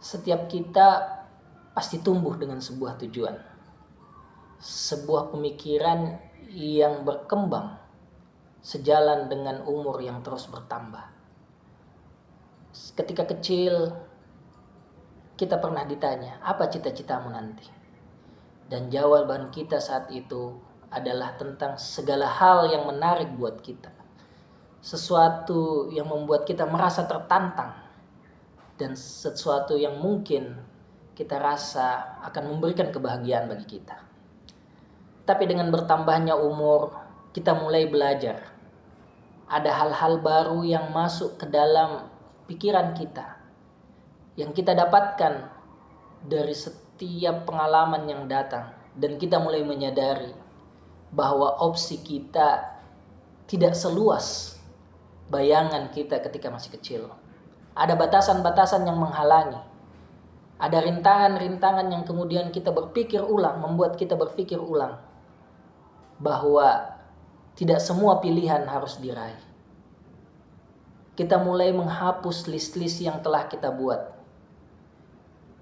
Setiap kita pasti tumbuh dengan sebuah tujuan, sebuah pemikiran yang berkembang sejalan dengan umur yang terus bertambah. Ketika kecil, kita pernah ditanya, apa cita-citamu nanti? Dan jawaban kita saat itu adalah tentang segala hal yang menarik buat kita. Sesuatu yang membuat kita merasa tertantang, dan sesuatu yang mungkin kita rasa akan memberikan kebahagiaan bagi kita. Tapi dengan bertambahnya umur, kita mulai belajar. Ada hal-hal baru yang masuk ke dalam pikiran kita, yang kita dapatkan dari setiap pengalaman yang datang. Dan kita mulai menyadari bahwa opsi kita tidak seluas bayangan kita ketika masih kecil. Ada batasan-batasan yang menghalangi. Ada rintangan-rintangan yang kemudian kita berpikir ulang, membuat kita berpikir ulang bahwa tidak semua pilihan harus diraih. Kita mulai menghapus list-list yang telah kita buat.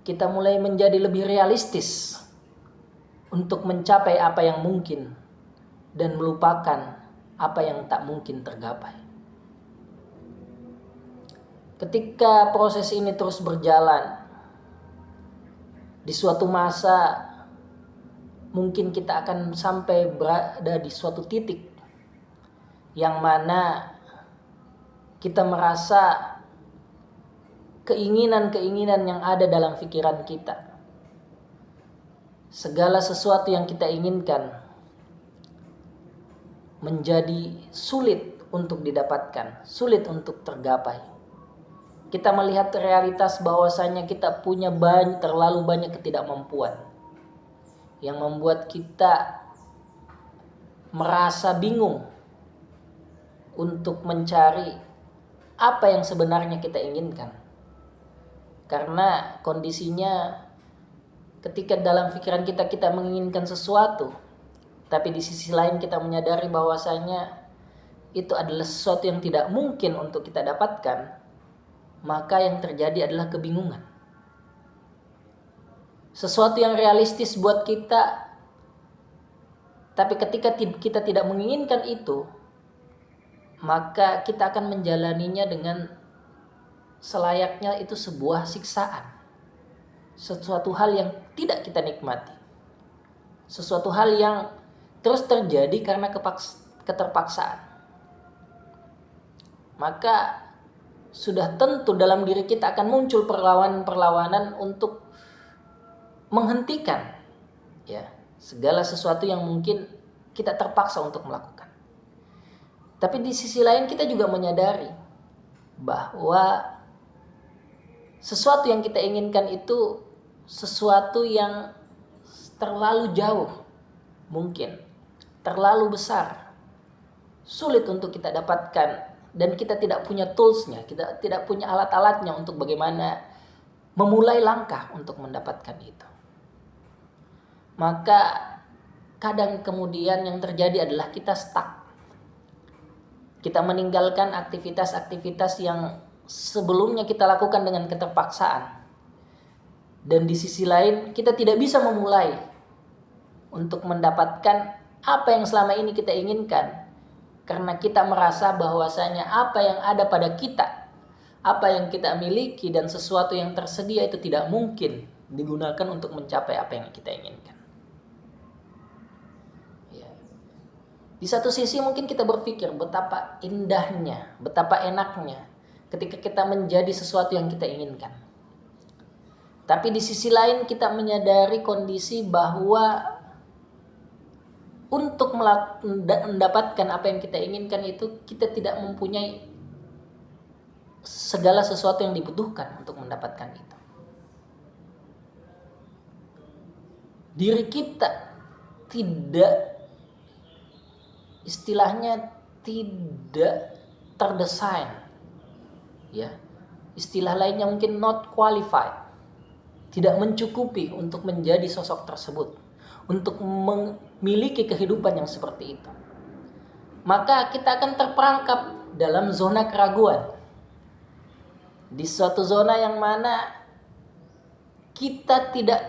Kita mulai menjadi lebih realistis untuk mencapai apa yang mungkin dan melupakan apa yang tak mungkin tergapai. Ketika proses ini terus berjalan, di suatu masa mungkin kita akan sampai berada di suatu titik yang mana kita merasa keinginan-keinginan yang ada dalam pikiran kita, segala sesuatu yang kita inginkan menjadi sulit untuk didapatkan, sulit untuk tergapai. Kita melihat realitas bahwasanya kita punya terlalu banyak ketidakmampuan yang membuat kita merasa bingung untuk mencari apa yang sebenarnya kita inginkan. Karena kondisinya ketika dalam pikiran kita menginginkan sesuatu, tapi di sisi lain kita menyadari bahwasanya itu adalah sesuatu yang tidak mungkin untuk kita dapatkan, maka yang terjadi adalah kebingungan. Sesuatu yang realistis buat kita, tapi ketika kita tidak menginginkan itu, maka kita akan menjalaninya dengan selayaknya itu sebuah siksaan. Sesuatu hal yang tidak kita nikmati. Sesuatu hal yang terus terjadi karena keterpaksaan. Maka sudah tentu dalam diri kita akan muncul perlawanan-perlawanan untuk menghentikan segala sesuatu yang mungkin kita terpaksa untuk melakukan. Tapi di sisi lain kita juga menyadari bahwa sesuatu yang kita inginkan itu sesuatu yang terlalu jauh, mungkin terlalu besar, sulit untuk kita dapatkan. Dan kita tidak punya toolsnya, kita tidak punya alat-alatnya untuk bagaimana memulai langkah untuk mendapatkan itu. Maka kadang kemudian yang terjadi adalah kita stuck. Kita meninggalkan aktivitas-aktivitas yang sebelumnya kita lakukan dengan keterpaksaan. Dan di sisi lain kita tidak bisa memulai untuk mendapatkan apa yang selama ini kita inginkan. Karena kita merasa bahwasanya apa yang ada pada kita, apa yang kita miliki dan sesuatu yang tersedia itu tidak mungkin digunakan untuk mencapai apa yang kita inginkan. Di satu sisi mungkin kita berpikir betapa indahnya, betapa enaknya ketika kita menjadi sesuatu yang kita inginkan. Tapi di sisi lain kita menyadari kondisi bahwa untuk mendapatkan apa yang kita inginkan itu kita tidak mempunyai segala sesuatu yang dibutuhkan untuk mendapatkan itu. Diri kita tidak, istilahnya tidak terdesain, istilah lainnya mungkin not qualified, tidak mencukupi untuk menjadi sosok tersebut, untuk memiliki kehidupan yang seperti itu. Maka kita akan terperangkap dalam zona keraguan, di suatu zona yang mana kita tidak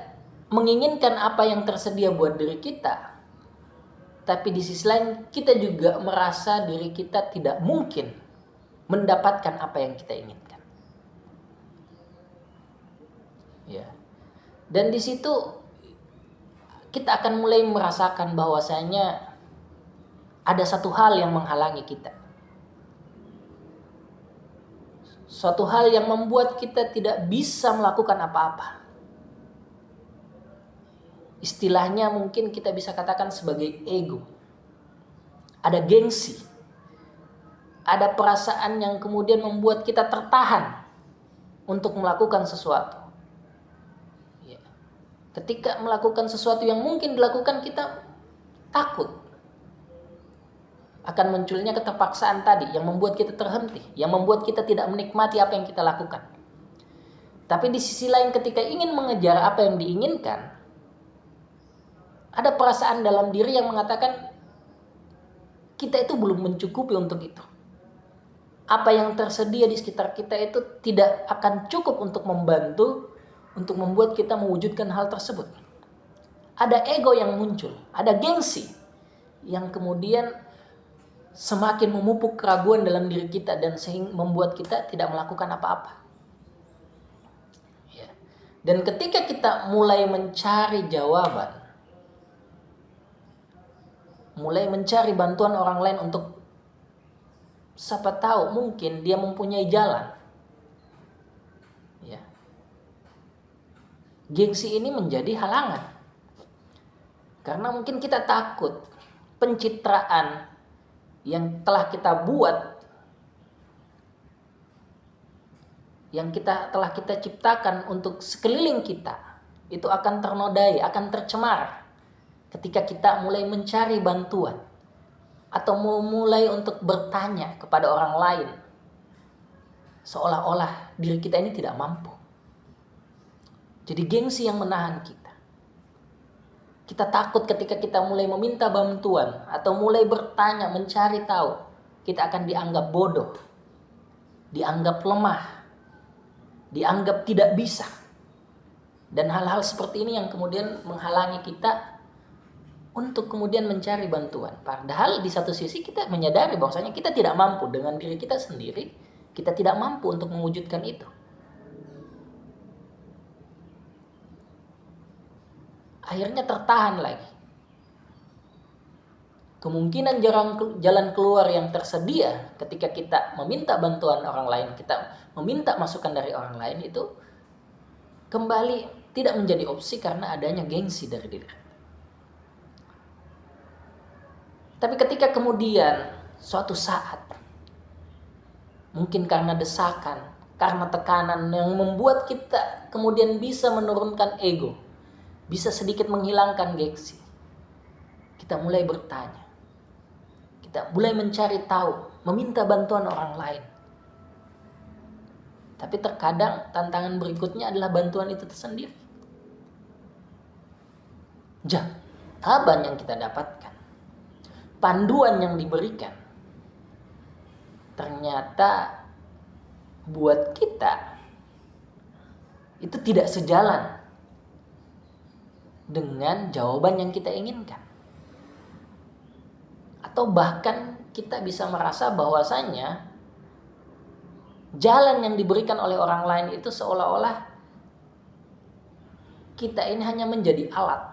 menginginkan apa yang tersedia buat diri kita, tapi di sisi lain kita juga merasa diri kita tidak mungkin mendapatkan apa yang kita inginkan. Ya. Dan di situ kita akan mulai merasakan bahwasanya ada satu hal yang menghalangi kita. Suatu hal yang membuat kita tidak bisa melakukan apa-apa. Istilahnya mungkin kita bisa katakan sebagai ego. Ada gengsi. Ada perasaan yang kemudian membuat kita tertahan untuk melakukan sesuatu. Ya. Ketika melakukan sesuatu yang mungkin dilakukan, kita takut akan munculnya keterpaksaan tadi yang membuat kita terhenti, yang membuat kita tidak menikmati apa yang kita lakukan. Tapi di sisi lain ketika ingin mengejar apa yang diinginkan, ada perasaan dalam diri yang mengatakan kita itu belum mencukupi untuk itu. Apa yang tersedia di sekitar kita itu tidak akan cukup untuk membantu, untuk membuat kita mewujudkan hal tersebut. Ada ego yang muncul, ada gengsi yang kemudian semakin memupuk keraguan dalam diri kita dan sehingga membuat kita tidak melakukan apa-apa. Ya. Dan ketika kita mulai mencari jawaban, mulai mencari bantuan orang lain untuk siapa tahu mungkin dia mempunyai jalan. Ya. Gengsi ini menjadi halangan. Karena mungkin kita takut pencitraan yang telah kita buat, yang telah kita ciptakan untuk sekeliling kita, itu akan ternodai, akan tercemar ketika kita mulai mencari bantuan atau mulai untuk bertanya kepada orang lain, seolah-olah diri kita ini tidak mampu. Jadi gengsi yang menahan kita. Kita takut ketika kita mulai meminta bantuan atau mulai bertanya, mencari tahu, kita akan dianggap bodoh, dianggap lemah, dianggap tidak bisa. Dan hal-hal seperti ini yang kemudian menghalangi kita untuk kemudian mencari bantuan. Padahal di satu sisi kita menyadari bahwasanya kita tidak mampu dengan diri kita sendiri, kita tidak mampu untuk mewujudkan itu. Akhirnya tertahan lagi. Kemungkinan jalan keluar yang tersedia ketika kita meminta bantuan orang lain, kita meminta masukan dari orang lain itu kembali tidak menjadi opsi karena adanya gengsi dari diri. Tapi ketika kemudian suatu saat, mungkin karena desakan, karena tekanan yang membuat kita kemudian bisa menurunkan ego, bisa sedikit menghilangkan gengsi, kita mulai bertanya, kita mulai mencari tahu, meminta bantuan orang lain. Tapi terkadang tantangan berikutnya adalah bantuan itu tersendiri. Jawaban yang kita dapatkan, panduan yang diberikan, ternyata buat kita itu tidak sejalan dengan jawaban yang kita inginkan. Atau bahkan kita bisa merasa bahwasanya jalan yang diberikan oleh orang lain itu seolah-olah kita ini hanya menjadi alat.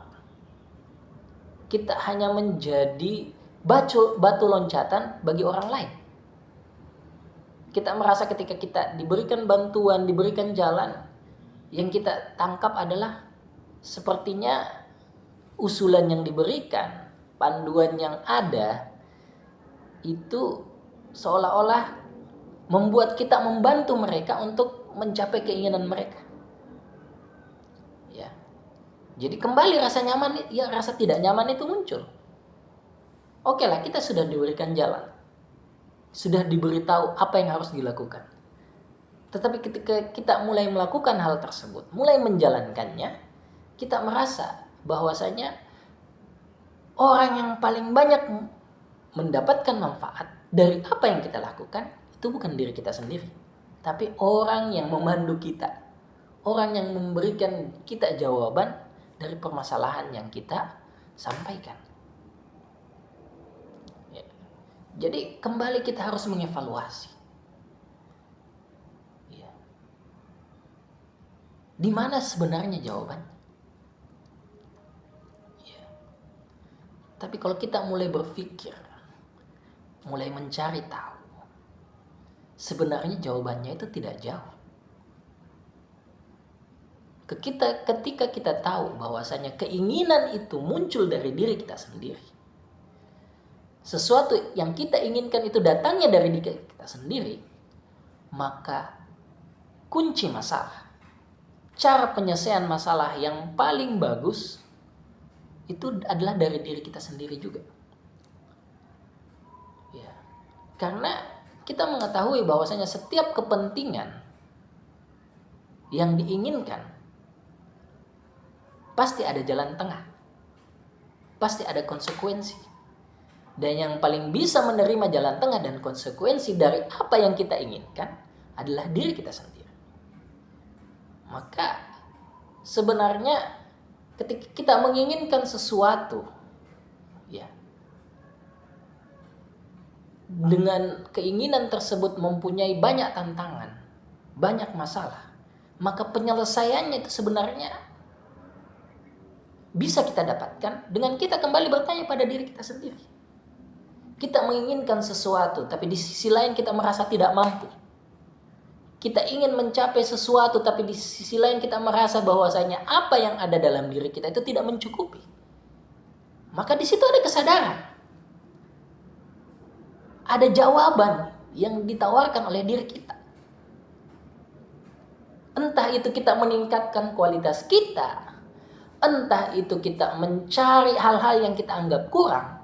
Kita hanya menjadi batu loncatan bagi orang lain. Kita merasa ketika kita diberikan bantuan, diberikan jalan, yang kita tangkap adalah sepertinya usulan yang diberikan, panduan yang ada, itu seolah-olah membuat kita membantu mereka untuk mencapai keinginan mereka. Ya. Jadi kembali rasa nyaman, ya rasa tidak nyaman itu muncul. Oke lah, kita sudah diberikan jalan, sudah diberitahu apa yang harus dilakukan. Tetapi ketika kita mulai melakukan hal tersebut, mulai menjalankannya, kita merasa bahwasanya orang yang paling banyak mendapatkan manfaat dari apa yang kita lakukan itu bukan diri kita sendiri, tapi orang yang memandu kita, orang yang memberikan kita jawaban dari permasalahan yang kita sampaikan. Ya. Jadi kembali kita harus mengevaluasi. Ya. Di mana sebenarnya jawabannya? Ya. Tapi kalau kita mulai berpikir, mulai mencari tahu, sebenarnya jawabannya itu tidak jauh. Ketika kita tahu bahwasanya keinginan itu muncul dari diri kita sendiri, sesuatu yang kita inginkan itu datangnya dari diri kita sendiri, maka kunci masalah, cara penyelesaian masalah yang paling bagus itu adalah dari diri kita sendiri juga. Ya, karena kita mengetahui bahwasanya setiap kepentingan yang diinginkan pasti ada jalan tengah, pasti ada konsekuensi. Dan yang paling bisa menerima jalan tengah dan konsekuensi dari apa yang kita inginkan adalah diri kita sendiri. Maka sebenarnya ketika kita menginginkan sesuatu, ya, dengan keinginan tersebut mempunyai banyak tantangan, banyak masalah, maka penyelesaiannya itu sebenarnya bisa kita dapatkan dengan kita kembali bertanya pada diri kita sendiri. Kita menginginkan sesuatu, tapi di sisi lain kita merasa tidak mampu. Kita ingin mencapai sesuatu, tapi di sisi lain kita merasa bahwasanya apa yang ada dalam diri kita itu tidak mencukupi. Maka di situ ada kesadaran. Ada jawaban yang ditawarkan oleh diri kita. Entah itu kita meningkatkan kualitas kita, entah itu kita mencari hal-hal yang kita anggap kurang,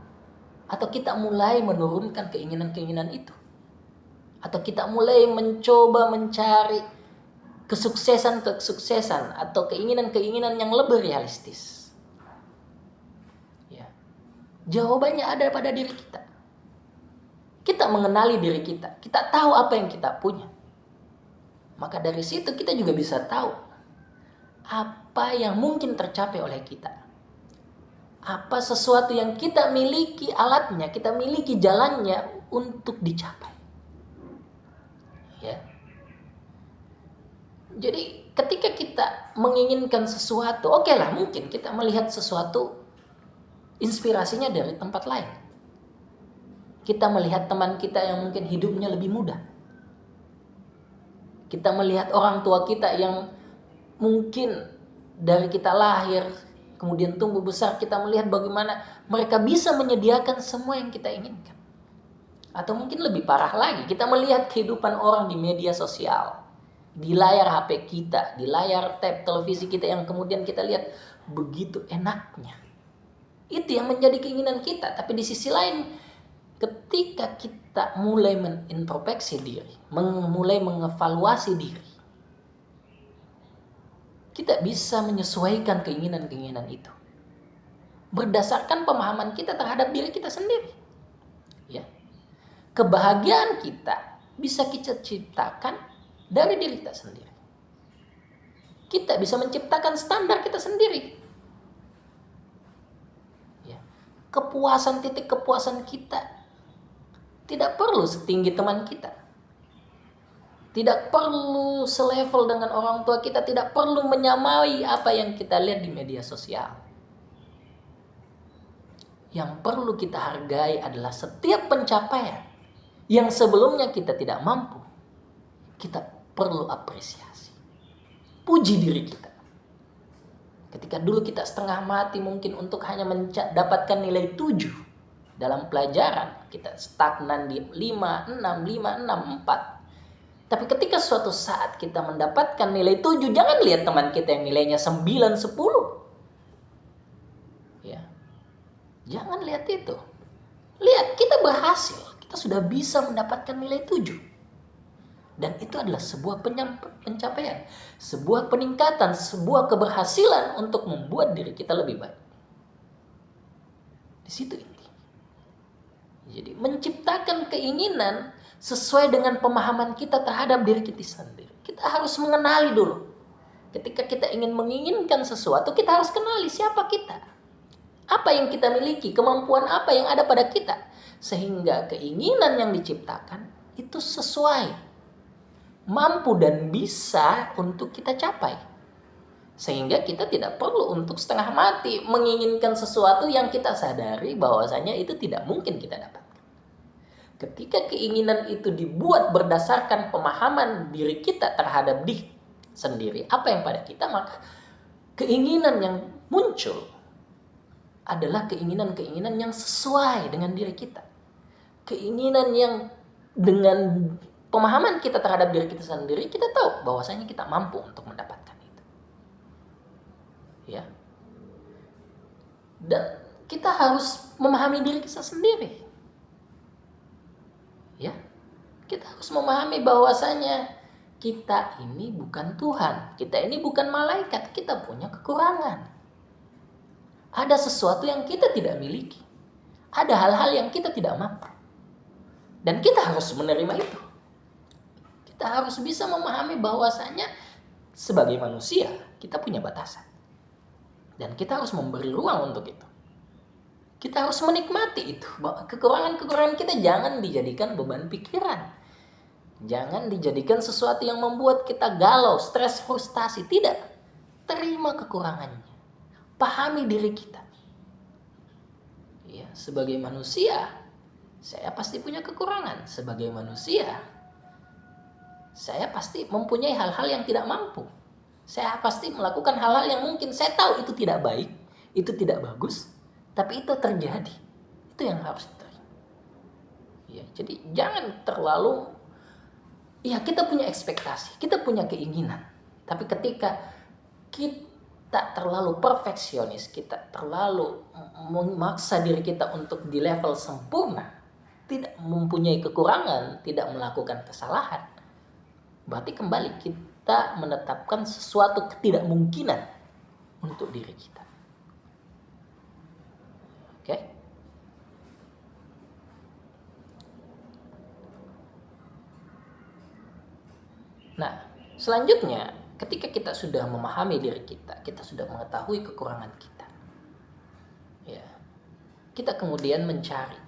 atau kita mulai menurunkan keinginan-keinginan itu, atau kita mulai mencoba mencari kesuksesan atau keinginan-keinginan yang lebih realistis. Ya. Jawabannya ada pada diri kita. Kita mengenali diri kita, kita tahu apa yang kita punya. Maka dari situ kita juga bisa tahu apa yang mungkin tercapai oleh kita. Apa sesuatu yang kita miliki alatnya, kita miliki jalannya untuk dicapai. Ya. Jadi ketika kita menginginkan sesuatu, oke lah mungkin kita melihat sesuatu inspirasinya dari tempat lain. Kita melihat teman kita yang mungkin hidupnya lebih mudah. Kita melihat orang tua kita yang mungkin dari kita lahir kemudian tumbuh besar, kita melihat bagaimana mereka bisa menyediakan semua yang kita inginkan. Atau mungkin lebih parah lagi, kita melihat kehidupan orang di media sosial, di layar HP kita, di layar tab televisi kita yang kemudian kita lihat begitu enaknya. Itu yang menjadi keinginan kita. Tapi di sisi lain, ketika kita mulai menintrospeksi diri, mulai mengevaluasi diri, kita bisa menyesuaikan keinginan-keinginan itu berdasarkan pemahaman kita terhadap diri kita sendiri. Ya. Kebahagiaan kita bisa kita ciptakan dari diri kita sendiri. Kita bisa menciptakan standar kita sendiri. Ya. Kepuasan, titik kepuasan kita tidak perlu setinggi teman kita. Tidak perlu selevel dengan orang tua kita, tidak perlu menyamai apa yang kita lihat di media sosial. Yang perlu kita hargai adalah setiap pencapaian yang sebelumnya kita tidak mampu, kita perlu apresiasi. Puji diri kita. Ketika dulu kita setengah mati mungkin untuk hanya mendapatkan nilai 7 dalam pelajaran, kita stagnan di 5, 6, 4. Tapi ketika suatu saat kita mendapatkan nilai 7, jangan lihat teman kita yang nilainya 9, 10. Ya. Jangan lihat itu. Lihat, kita berhasil. Kita sudah bisa mendapatkan nilai 7. Dan itu adalah sebuah pencapaian, sebuah peningkatan, sebuah keberhasilan untuk membuat diri kita lebih baik. Di situ inti. Jadi menciptakan keinginan sesuai dengan pemahaman kita terhadap diri kita sendiri. Kita harus mengenali dulu. Ketika kita menginginkan sesuatu, kita harus kenali siapa kita. Apa yang kita miliki, kemampuan apa yang ada pada kita. Sehingga keinginan yang diciptakan itu sesuai, mampu dan bisa untuk kita capai. Sehingga kita tidak perlu untuk setengah mati menginginkan sesuatu yang kita sadari bahwasanya itu tidak mungkin kita dapatkan. Ketika keinginan itu dibuat berdasarkan pemahaman diri kita terhadap diri sendiri, apa yang pada kita, maka keinginan yang muncul adalah keinginan-keinginan yang sesuai dengan diri kita. Keinginan yang dengan pemahaman kita terhadap diri kita sendiri, kita tahu bahwasanya kita mampu untuk mendapatkan itu. Ya. Dan kita harus memahami diri kita sendiri. Ya. Kita harus memahami bahwasanya kita ini bukan Tuhan, kita ini bukan malaikat, kita punya kekurangan. Ada sesuatu yang kita tidak miliki. Ada hal-hal yang kita tidak mampu. Dan kita harus menerima itu. Kita harus bisa memahami bahwasanya sebagai manusia kita punya batasan. Dan kita harus memberi ruang untuk itu. Kita harus menikmati itu. Kekurangan-kekurangan kita jangan dijadikan beban pikiran. Jangan dijadikan sesuatu yang membuat kita galau, stres, frustasi. Tidak. Terima kekurangannya. Pahami diri kita. Ya, sebagai manusia, saya pasti punya kekurangan. Sebagai manusia, saya pasti mempunyai hal-hal yang tidak mampu. Saya pasti melakukan hal-hal yang mungkin saya tahu itu tidak baik, itu tidak bagus, tapi itu terjadi. Itu yang harus terjadi. Ya, jadi jangan terlalu, ya kita punya ekspektasi, kita punya keinginan. Tapi ketika kita terlalu perfeksionis, kita terlalu memaksa diri kita untuk di level sempurna, tidak mempunyai kekurangan, tidak melakukan kesalahan, berarti kembali kita menetapkan sesuatu ketidakmungkinan untuk diri kita. Oke? Nah, selanjutnya ketika kita sudah memahami diri kita, kita sudah mengetahui kekurangan kita. Ya. Kita kemudian mencari.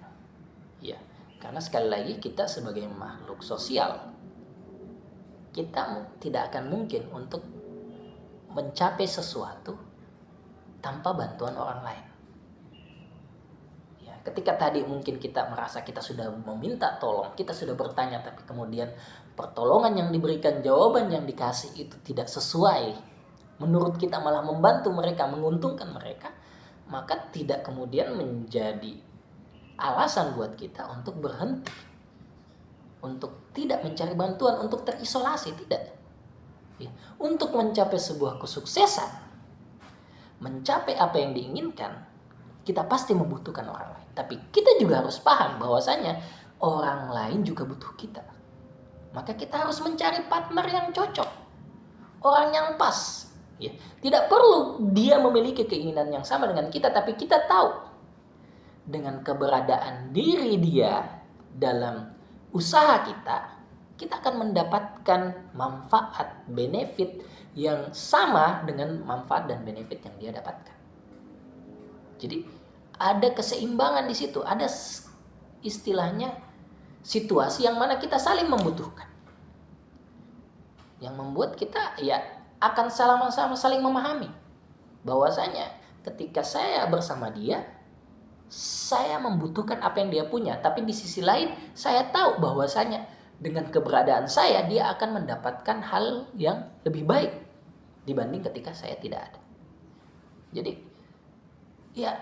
Ya, karena sekali lagi kita sebagai makhluk sosial, kita tidak akan mungkin untuk mencapai sesuatu tanpa bantuan orang lain. Ya, ketika tadi mungkin kita merasa kita sudah meminta tolong, kita sudah bertanya, tapi kemudian pertolongan yang diberikan, jawaban yang dikasih itu tidak sesuai, menurut kita malah membantu mereka, menguntungkan mereka, maka tidak kemudian menjadi alasan buat kita untuk berhenti, untuk tidak mencari bantuan, untuk terisolasi, tidak. Ya. Untuk mencapai sebuah kesuksesan, mencapai apa yang diinginkan, kita pasti membutuhkan orang lain. Tapi kita juga harus paham bahwasanya orang lain juga butuh kita. Maka kita harus mencari partner yang cocok, orang yang pas. Ya. Tidak perlu dia memiliki keinginan yang sama dengan kita, tapi kita tahu dengan keberadaan diri dia dalam usaha kita akan mendapatkan manfaat, benefit yang sama dengan manfaat dan benefit yang dia dapatkan. Jadi ada keseimbangan di situ, ada istilahnya situasi yang mana kita saling membutuhkan. Yang membuat kita ya akan sama-sama saling memahami bahwasanya ketika saya bersama dia, saya membutuhkan apa yang dia punya, tapi di sisi lain saya tahu bahwasanya dengan keberadaan saya dia akan mendapatkan hal yang lebih baik dibanding ketika saya tidak ada. Jadi ya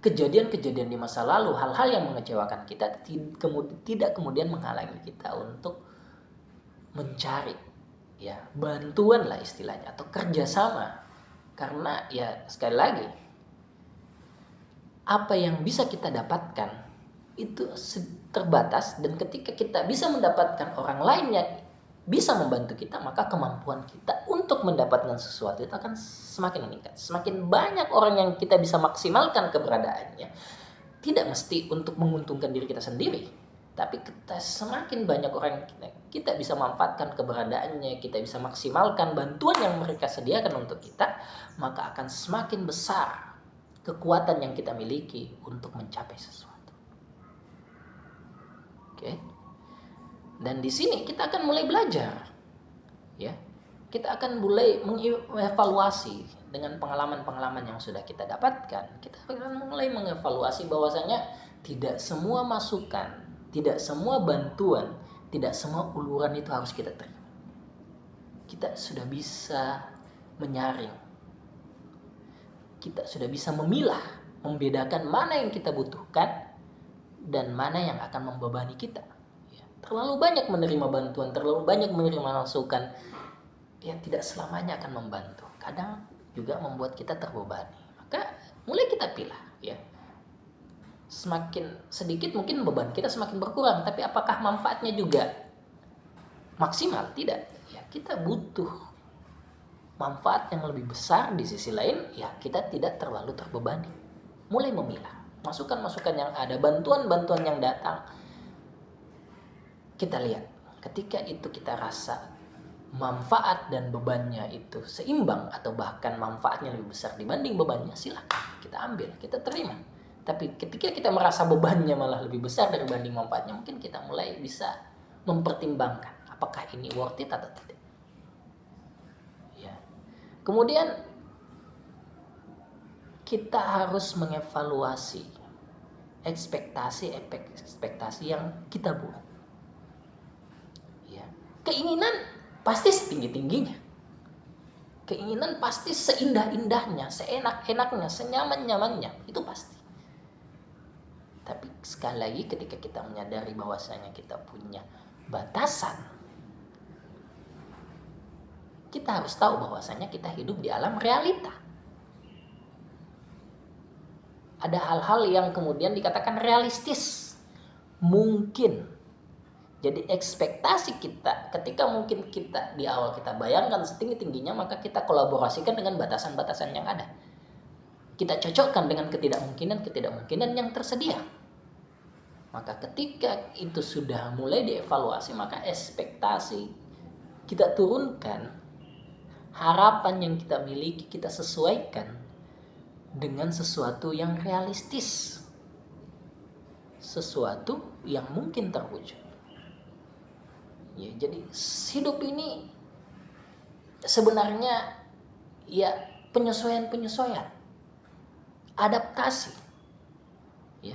kejadian-kejadian di masa lalu, hal-hal yang mengecewakan kita tidak kemudian menghalangi kita untuk mencari ya bantuan lah istilahnya, atau kerjasama. Karena ya sekali lagi, apa yang bisa kita dapatkan itu terbatas, dan ketika kita bisa mendapatkan orang lain yang bisa membantu kita, maka kemampuan kita untuk mendapatkan sesuatu itu akan semakin meningkat. Semakin banyak orang yang kita bisa maksimalkan keberadaannya, tidak mesti untuk menguntungkan diri kita sendiri, Tapi semakin banyak orang kita bisa manfaatkan keberadaannya, kita bisa maksimalkan bantuan yang mereka sediakan untuk kita, maka akan semakin besar kekuatan yang kita miliki untuk mencapai sesuatu. Oke. Dan di sini kita akan mulai belajar. Ya. Kita akan mulai mengevaluasi dengan pengalaman-pengalaman yang sudah kita dapatkan. Kita akan mulai mengevaluasi bahwasanya tidak semua masukan, tidak semua bantuan, tidak semua uluran itu harus kita terima. Kita sudah bisa menyaring. Kita sudah bisa memilah, membedakan mana yang kita butuhkan dan mana yang akan membebani kita. Terlalu banyak menerima bantuan, terlalu banyak menerima masukan, ya tidak selamanya akan membantu. Kadang juga membuat kita terbebani. Maka mulai kita pilih, ya. Semakin sedikit mungkin beban kita semakin berkurang, tapi apakah manfaatnya juga maksimal? Tidak. Ya, kita butuh manfaat yang lebih besar. Di sisi lain, ya kita tidak terlalu terbebani. Mulai memilah masukan-masukan yang ada, bantuan-bantuan yang datang. Kita lihat, ketika itu kita rasa manfaat dan bebannya itu seimbang atau bahkan manfaatnya lebih besar dibanding bebannya, silakan kita ambil, kita terima. Tapi ketika kita merasa bebannya malah lebih besar dibanding manfaatnya, mungkin kita mulai bisa mempertimbangkan apakah ini worth it atau tidak. Ya. Kemudian kita harus mengevaluasi ekspektasi yang kita buat. Ya. Keinginan pasti setinggi-tingginya. Keinginan pasti seindah-indahnya, seenak-enaknya, senyaman-nyamannya, itu pasti. Tapi sekali lagi ketika kita menyadari bahwasanya kita punya batasan, kita harus tahu bahwasanya kita hidup di alam realita. Ada hal-hal yang kemudian dikatakan realistis, mungkin. Jadi ekspektasi kita ketika mungkin kita di awal kita bayangkan setinggi-tingginya, maka kita kolaborasikan dengan batasan-batasan yang ada. Kita cocokkan dengan ketidakmungkinan yang tersedia. Maka ketika itu sudah mulai dievaluasi, maka ekspektasi kita turunkan, harapan yang kita miliki kita sesuaikan dengan sesuatu yang realistis, sesuatu yang mungkin terwujud. Ya, jadi hidup ini sebenarnya ya penyesuaian, adaptasi. Ya.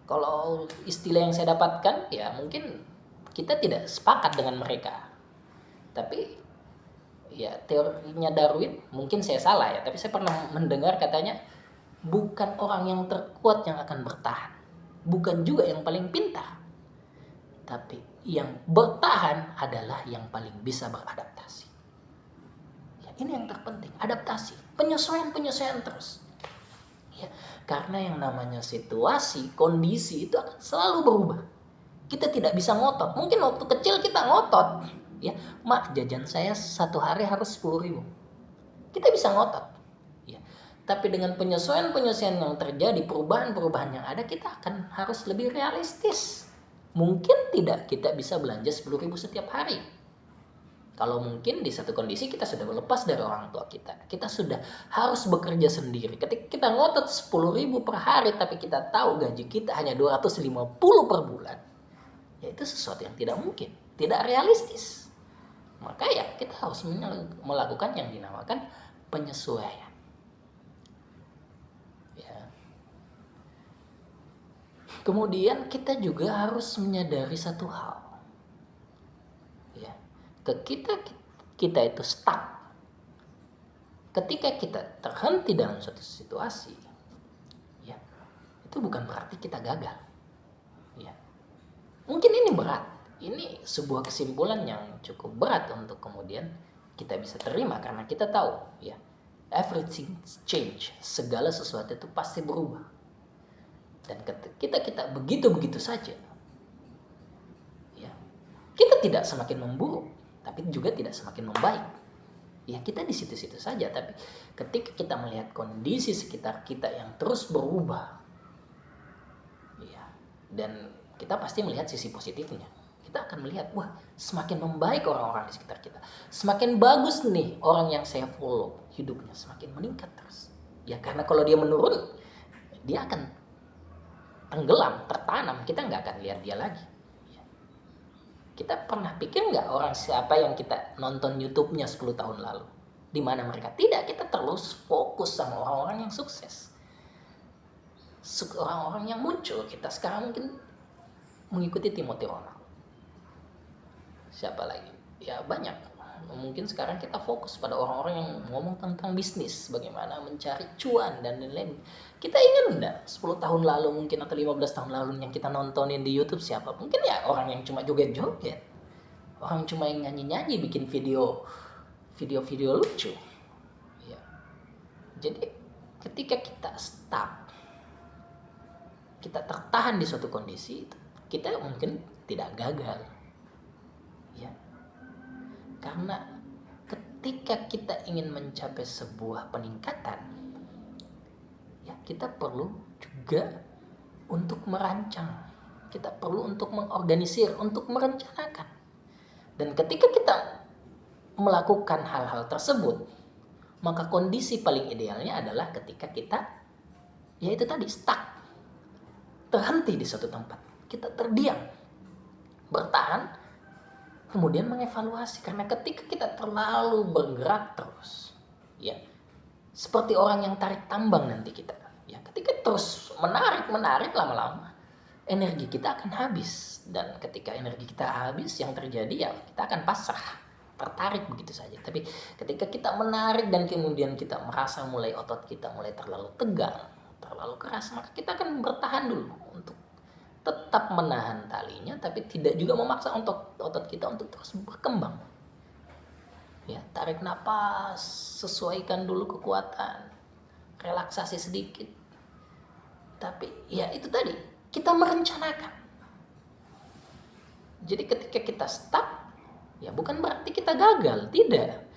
Kalau istilah yang saya dapatkan, ya mungkin kita tidak sepakat dengan mereka. Tapi ya teorinya Darwin, mungkin saya salah ya, tapi saya pernah mendengar katanya bukan orang yang terkuat yang akan bertahan, bukan juga yang paling pintar, tapi yang bertahan adalah yang paling bisa beradaptasi. Ya, ini yang terpenting, adaptasi, penyesuaian terus. Ya, karena yang namanya situasi, kondisi itu akan selalu berubah. Kita tidak bisa ngotot. Mungkin waktu kecil kita ngotot, ya, mak jajan saya satu hari harus 10.000. Kita bisa ngotot. Ya. Tapi dengan penyesuaian yang terjadi, perubahan yang ada, kita akan harus lebih realistis. Mungkin tidak kita bisa belanja 10.000 setiap hari. Kalau mungkin di satu kondisi kita sudah berlepas dari orang tua kita. Kita sudah harus bekerja sendiri. Ketika kita ngotot 10.000 per hari, tapi kita tahu gaji kita hanya 250 per bulan. Ya itu sesuatu yang tidak mungkin. Tidak realistis. Maka ya kita harus melakukan yang dinamakan penyesuaian. Kemudian kita juga harus menyadari satu hal, ya, kita itu stuck. Ketika kita terhenti dalam suatu situasi, ya, itu bukan berarti kita gagal. Ya, mungkin ini berat, ini sebuah kesimpulan yang cukup berat untuk kemudian kita bisa terima karena kita tahu, ya, everything change, segala sesuatu itu pasti berubah. Dan kita begitu saja, ya, kita tidak semakin memburuk, tapi juga tidak semakin membaik. Ya kita di situ-situ saja. Tapi ketika kita melihat kondisi sekitar kita yang terus berubah, ya, dan kita pasti melihat sisi positifnya. Kita akan melihat, wah semakin membaik orang-orang di sekitar kita, semakin bagus nih orang yang saya follow, hidupnya semakin meningkat terus. Ya karena kalau dia menurun, dia akan tenggelam, tertanam, kita nggak akan lihat dia lagi. Kita pernah pikir nggak orang siapa yang kita nonton YouTube-nya 10 tahun lalu? Di mana mereka? Tidak, kita terus fokus sama orang-orang yang sukses. Orang-orang yang muncul. Kita sekarang mungkin mengikuti Timothy Ronald. Siapa lagi? Ya banyak. Mungkin sekarang kita fokus pada orang-orang yang ngomong tentang bisnis, bagaimana mencari cuan dan lain-lain. Kita ingat enggak 10 tahun lalu mungkin atau 15 tahun lalu yang kita nontonin di YouTube siapa? Mungkin ya orang yang cuma joget-joget. Orang cuma yang nyanyi-nyanyi bikin video lucu. Ya. Jadi ketika kita stuck, kita tertahan di suatu kondisi, kita mungkin tidak gagal. Ya. Karena ketika kita ingin mencapai sebuah peningkatan, ya kita perlu juga untuk merancang, kita perlu untuk mengorganisir, untuk merencanakan. Dan ketika kita melakukan hal-hal tersebut, maka kondisi paling idealnya adalah ketika kita, yaitu tadi, stuck, terhenti di suatu tempat, kita terdiam, bertahan, kemudian mengevaluasi. Karena ketika kita terlalu bergerak terus, ya seperti orang yang tarik tambang nanti kita, ya ketika terus menarik lama-lama energi kita akan habis. Dan ketika energi kita habis, yang terjadi ya kita akan pasrah, tertarik begitu saja. Tapi ketika kita menarik dan kemudian kita merasa mulai otot kita mulai terlalu tegang, terlalu keras, maka kita akan bertahan dulu untuk tetap menahan talinya, tapi tidak juga memaksa untuk otot kita untuk terus berkembang. Ya, tarik napas, sesuaikan dulu kekuatan, relaksasi sedikit. Tapi ya itu tadi, kita merencanakan. Jadi ketika kita stuck, ya bukan berarti kita gagal, tidak.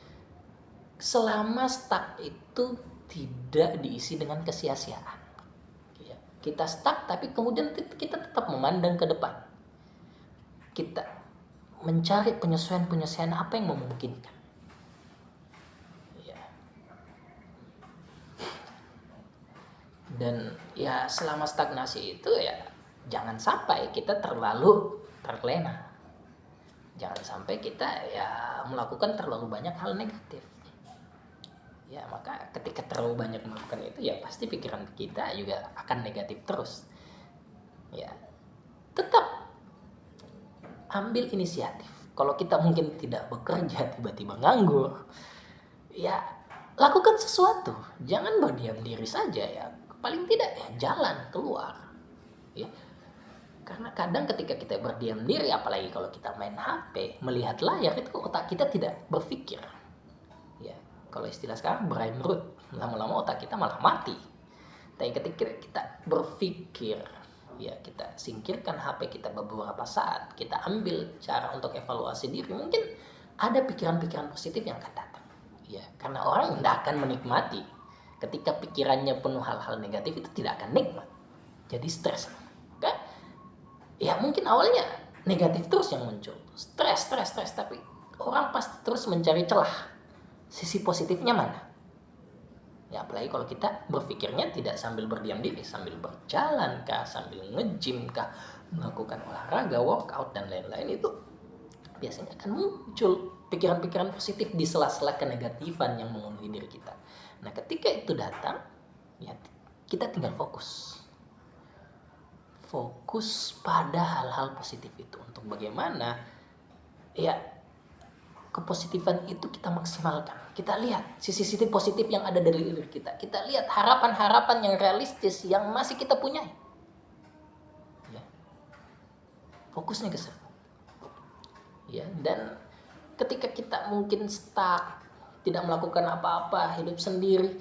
Selama stuck itu tidak diisi dengan kesia-siaan. Ya, kita stuck tapi kemudian kita tetap memandang ke depan. Kita mencari penyesuaian apa yang memungkinkan. Ya. Dan ya selama stagnasi itu ya jangan sampai kita terlalu terlena. Jangan sampai kita ya melakukan terlalu banyak hal negatif. Ya maka ketika terlalu banyak melakukan itu ya pasti pikiran kita juga akan negatif terus. Ya tetap ambil inisiatif. Kalau kita mungkin tidak bekerja, tiba-tiba nganggur, ya lakukan sesuatu. Jangan berdiam diri saja ya. Paling tidak ya jalan keluar. Ya. Karena kadang ketika kita berdiam diri, apalagi kalau kita main HP, melihat layar, itu otak kita tidak berpikir. Ya, kalau istilah sekarang brain rot, lama-lama otak kita malah mati. Tapi ketika kita berpikir, ya kita singkirkan HP kita beberapa saat, kita ambil cara untuk evaluasi diri, mungkin ada pikiran-pikiran positif yang akan datang. Ya, karena orang tidak akan menikmati. Ketika pikirannya penuh hal-hal negatif, itu tidak akan nikmat. Jadi stres. Kan? Ya mungkin awalnya negatif terus yang muncul, stres, tapi orang pasti terus mencari celah. Sisi positifnya mana? Ya apalagi kalau kita berpikirnya tidak sambil berdiam diri, sambil berjalan kah, sambil nge-gym kah, melakukan olahraga, workout dan lain-lain, itu biasanya akan muncul pikiran-pikiran positif di sela-sela kenegatifan yang memenuhi diri kita. Nah ketika itu datang, ya kita tinggal fokus pada hal-hal positif itu, untuk bagaimana ya kepositifan itu kita maksimalkan. Kita lihat sisi-sisi positif yang ada dari diri kita. Kita lihat harapan-harapan yang realistis yang masih kita punyai. Ya. Fokusnya ke sana. Ya, dan ketika kita mungkin stuck, tidak melakukan apa-apa, hidup sendiri,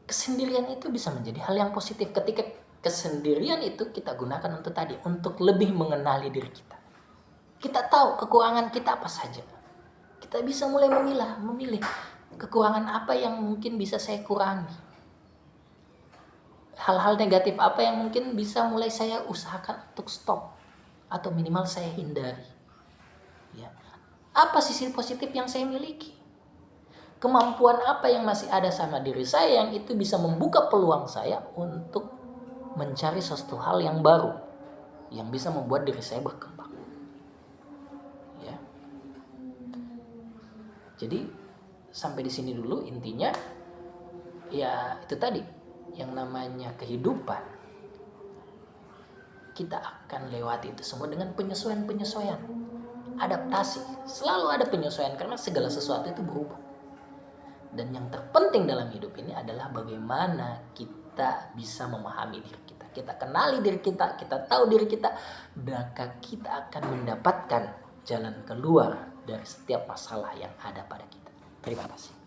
kesendirian itu bisa menjadi hal yang positif. Ketika kesendirian itu kita gunakan untuk tadi, untuk lebih mengenali diri kita. Kita tahu kekurangan kita apa saja. Kita bisa mulai memilih kekurangan apa yang mungkin bisa saya kurangi. hal-hal negatif apa yang mungkin bisa mulai saya usahakan untuk stop atau minimal saya hindari. Ya. Apa sisi positif yang saya miliki? Kemampuan apa yang masih ada sama diri saya yang itu bisa membuka peluang saya untuk mencari sesuatu hal yang baru yang bisa membuat diri saya berkembang. Ya. Jadi sampai di sini dulu intinya, ya itu tadi yang namanya kehidupan. Kita akan lewati itu semua dengan penyesuaian, adaptasi. Selalu ada penyesuaian karena segala sesuatu itu berubah. Dan yang terpenting dalam hidup ini adalah bagaimana kita bisa memahami diri kita. Kita kenali diri kita, kita tahu diri kita, maka kita akan mendapatkan jalan keluar dari setiap masalah yang ada pada kita. Terima kasih.